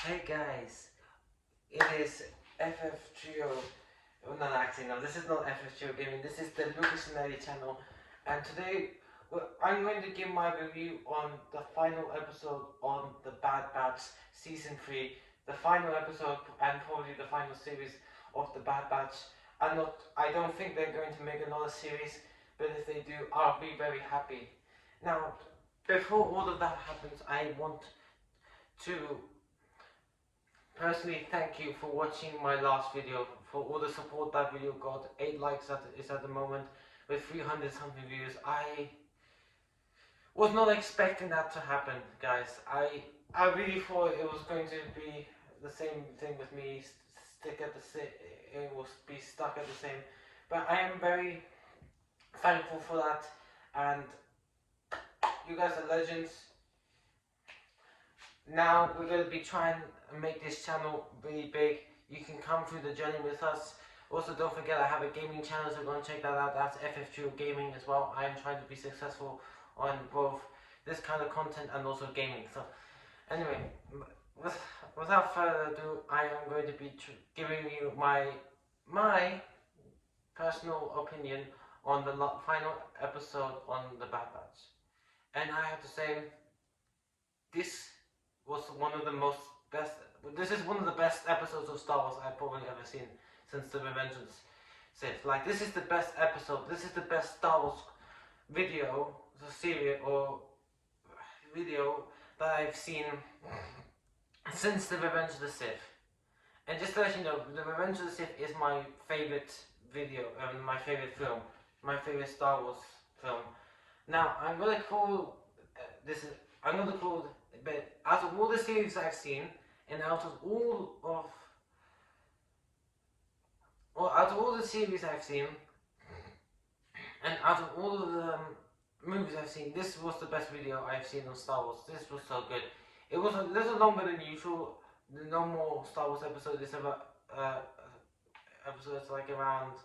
Hey guys, it is FF Trio. Oh, not actually, no, this is not FF Trio Gaming, this is the Lucas and Eddie channel. And today, I'm going to give my review on the final episode on the Bad Batch Season 3. The final episode and probably the final series of the Bad Batch. I don't think they're going to make another series, but if they do, I'll be very happy. Now, before all of that happens, I want to personally thank you for watching my last video, for all the support that video got. 8 likes is at the moment with 300 something views. I was not expecting that to happen, guys. I really thought it was going to be the same thing with me, it will be stuck at the same. But I am very thankful for that, and you guys are legends. Now we're going to be trying to make this channel really big. You can come through the journey with us. Also, don't forget I have a gaming channel, so go and check that out. That's FF2 Gaming as well. I am trying to be successful on both this kind of content and also gaming. So anyway, without further ado, I am going to be giving you my personal opinion on the final episode on the Bad Batch. And I have to say, this was one of the best. This is one of the best episodes of Star Wars I've probably ever seen since the Revenge of the Sith. Like, this is the best episode. This is the best Star Wars video, the series or video that I've seen since the Revenge of the Sith. And just to let you know, the Revenge of the Sith is my favorite video, my favorite film, my favorite Star Wars film. Now I'm gonna call but out of all the series I've seen, and out of all the series I've seen, and out of all of the movies I've seen, this was the best video I've seen on Star Wars. This was so good. It was a little longer than usual. The normal Star Wars episode is about episodes like around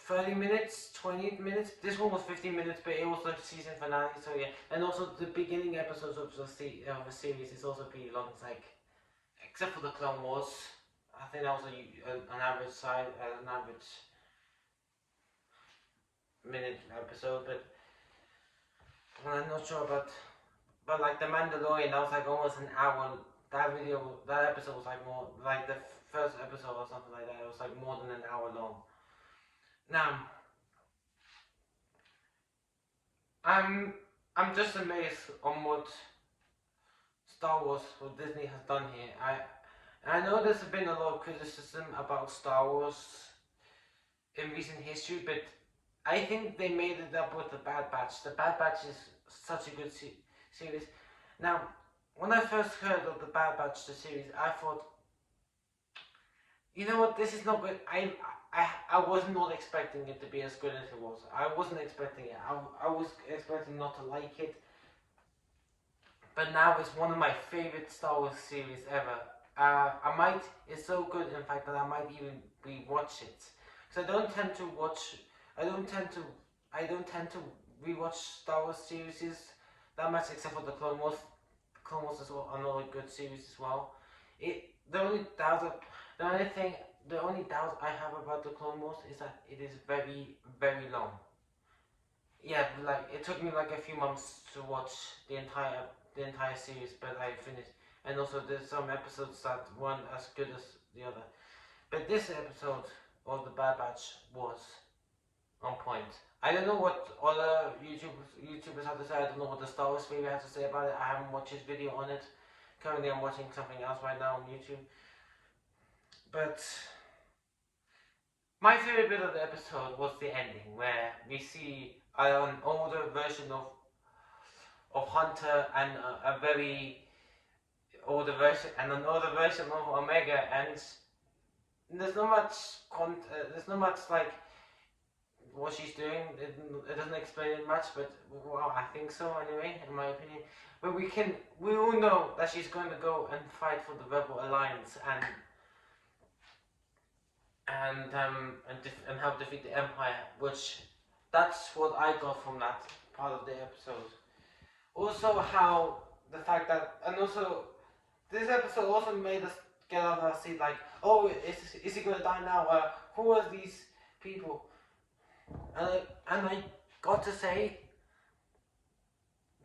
30 minutes, 20 minutes. This one was 15 minutes, but it was the season finale, so yeah. And also the beginning episodes of the series is also pretty long. It's like, except for the Clone Wars, I think that was an average minute episode, but I'm not sure about. But like the Mandalorian, that was like almost an hour. That episode was like more like the first episode or something like that. It was like more than an hour long. Now, I'm just amazed on what Star Wars, what Disney has done here. I know there's been a lot of criticism about Star Wars in recent history, but I think they made it up with the Bad Batch. The Bad Batch is such a good series. Now, when I first heard of the Bad Batch, the series, I thought, you know what, this is not good. I was not expecting it to be as good as it was. I wasn't expecting it. I was expecting not to like it. But now it's one of my favorite Star Wars series ever. It's so good in fact that I might even rewatch it. Because I don't tend to rewatch Star Wars series that much, except for the Clone Wars. Clone Wars is another good series as well. The only doubt I have about the Clone Wars is that it is very, very long. Yeah, like it took me like a few months to watch the entire series, but I finished. And also there's some episodes that weren't as good as the other. But this episode of the Bad Batch was on point. I don't know what other YouTubers have to say. I don't know what the Star Wars Theory has to say about it. I haven't watched his video on it. Currently I'm watching something else right now on YouTube. But my favorite bit of the episode was the ending, where we see an older version of Hunter and a very older version and another version of Omega, and there's not much like what she's doing. It doesn't explain it much, but well, I think so anyway, in my opinion. But we all know that she's going to go and fight for the Rebel Alliance and help defeat the Empire, which that's what I got from that part of the episode. Also, how the fact that, and also this episode also made us get out of our seat, like, oh, is he gonna die now? Who are these people? And I got to say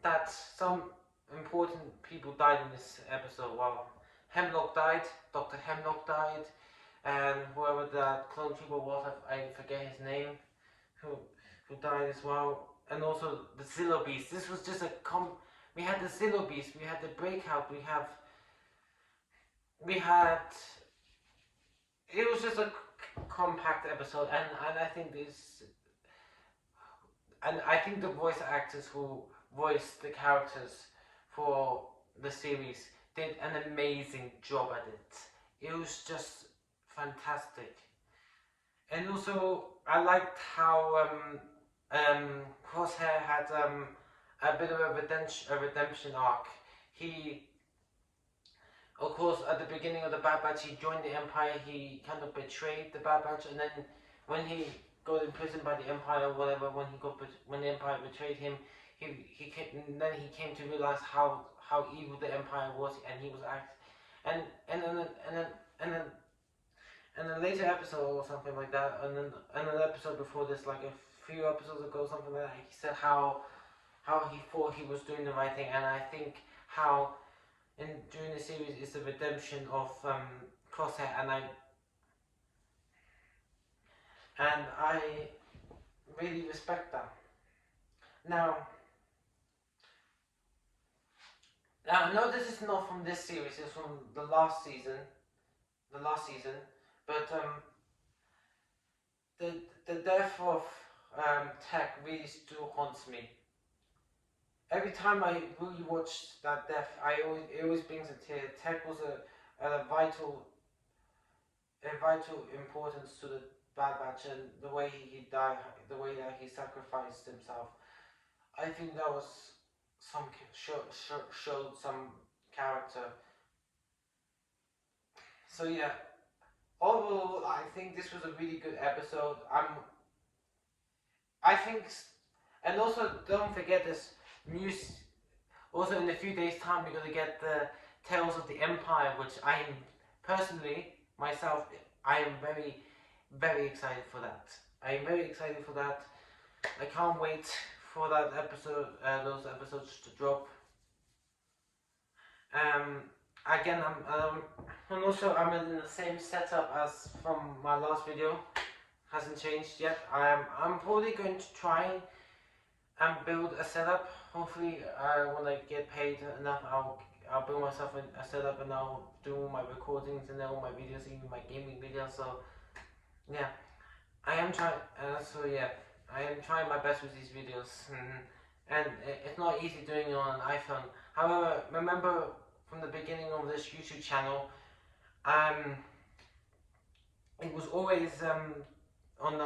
that some important people died in this episode. Well, Hemlock died, Dr. Hemlock died, and whoever that clone trooper was, I forget his name, who died as well. And also the Zillo Beast. This was just we had the Zillo Beast, we had the Breakout, we had it was just a compact episode, and I think the voice actors who voiced the characters for the series did an amazing job at it. It was just fantastic. And also I liked how Crosshair had a bit of a redemption arc. He, of course, at the beginning of the Bad Batch, he joined the Empire. He kind of betrayed the Bad Batch, and then when he got imprisoned by the Empire or whatever, when the Empire betrayed him, he came to realize how evil the Empire was, and he was and then later episode or something like that, and then an episode before this, like a few episodes ago, something like that, he said how he thought he was doing the right thing, and I think how during the series is the redemption of Crosshair, and I really respect that. Now no, this is not from this series. It's from the last season. But the death of Tech really still haunts me. Every time I really watch that death, it always brings a tear. Tech was a vital importance to the Bad Batch, and the way he died, the way that he sacrificed himself. I think that was showed some character. So yeah, overall, I think this was a really good episode. I think, and also don't forget this news. Also, in a few days' time, we're gonna get the Tales of the Empire, which I am personally myself, I am very, very excited for that. I am very excited for that. I can't wait for that episode, those episodes to drop. Again, and also I'm in the same setup as from my last video. Hasn't changed yet. I'm probably going to try and build a setup. Hopefully, when I get paid enough, I'll build myself a setup, and I'll do all my recordings and all my videos, even my gaming videos. So yeah, I am trying. I am trying my best with these videos, and it's not easy doing it on an iPhone. However, remember from the beginning of this YouTube channel, it was always on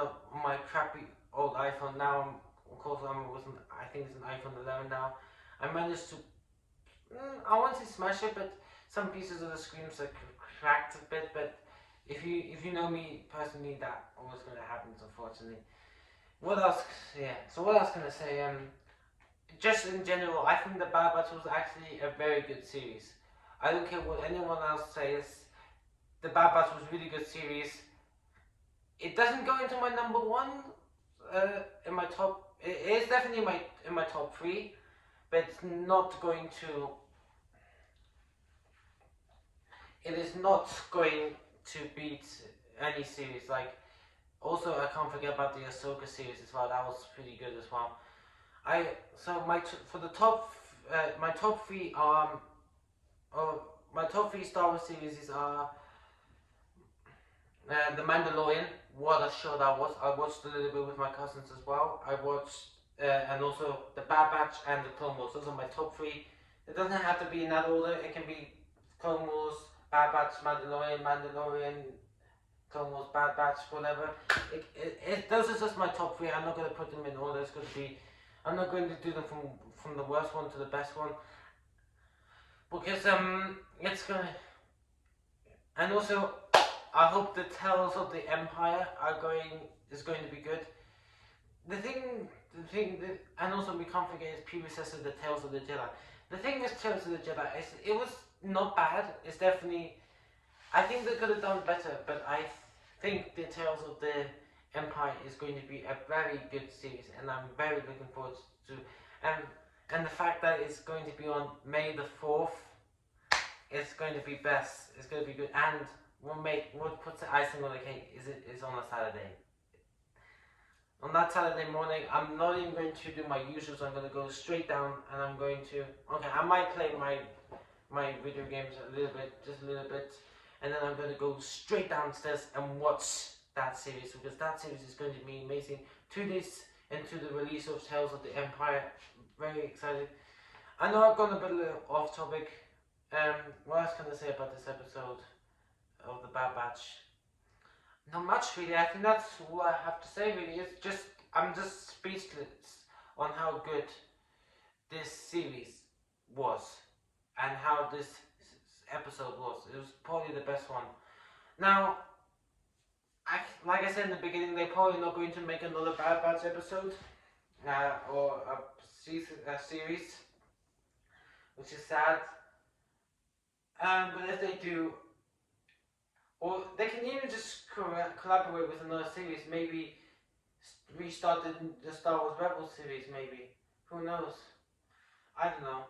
my crappy old iPhone. Now, of course, I think it's an iPhone 11 now. I managed to, I want to smash it, but some pieces of the screens are cracked a bit. But if you know me personally, that always going to happen, unfortunately. What else? Yeah. So what else can I say? Just in general, I think the Bad Batch was actually a very good series. I don't care what anyone else says. The Bad Batch was a really good series. It doesn't go into my number one in my top. It is definitely in my top three, but it's not going to. It is not going to beat any series. Like, also I can't forget about the Ahsoka series as well. That was pretty good as well. My top three my top three Star Wars series are The Mandalorian. What a show that was! I watched a little bit with my cousins as well. I watched and also The Bad Batch and the Clone Wars. Those are my top three. It doesn't have to be in that order. It can be Clone Wars, Bad Batch, Mandalorian, Clone Wars, Bad Batch, whatever. Those are just my top three. I'm not going to put them in order. It's going to be. I'm not going to do them from the worst one to the best one, because it's gonna. And also, I hope the Tales of the Empire is going to be good. And also we can't forget its predecessor, the Tales of the Jedi. The thing with Tales of the Jedi is not bad. It's definitely. I think they could have done better, but I think the Tales of the Empire is going to be a very good series, and I'm very looking forward to. And and the fact that it's going to be on May the 4th, it's going to be best. It's going to be good, and what puts the icing on the cake is on a Saturday. On that Saturday morning, I'm not even going to do my usuals. I'm going to go straight down, and I'm going to. Okay, I might play my video games a little bit, just a little bit, and then I'm going to go straight downstairs and watch that series, because that series is going to be amazing. 2 days into the release of Tales of the Empire, very excited. I know I've gone a bit off topic. What else can I say about this episode of the Bad Batch? Not much really. I think that's all I have to say really. It's just I'm just speechless on how good this series was and how this episode was. It was probably the best one. Now, like I said in the beginning, they're probably not going to make another Bad Batch episode or a series, which is sad. But if they do, or they can even just collaborate with another series, maybe restart the Star Wars Rebels series, maybe. Who knows? I don't know.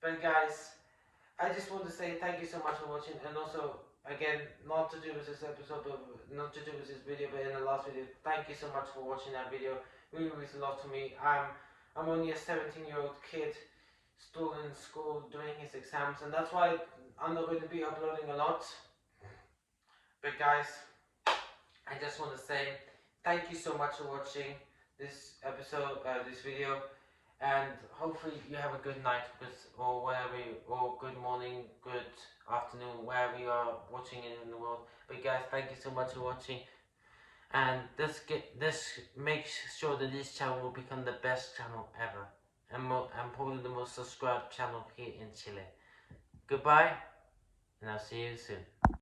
But guys, I just want to say thank you so much for watching, and also, again, not to do with this episode, but not to do with this video, but in the last video, thank you so much for watching that video. Really means a lot to me. I'm only a 17-year-old kid still in school doing his exams, and that's why I'm not going to be uploading a lot. But guys, I just want to say thank you so much for watching this episode, this video, and hopefully you have a good night, or good morning, good afternoon, wherever you are watching it in the world. But guys, thank you so much for watching, and this makes sure that this channel will become the best channel ever, and probably the most subscribed channel here in Chile. Goodbye, and I'll see you soon.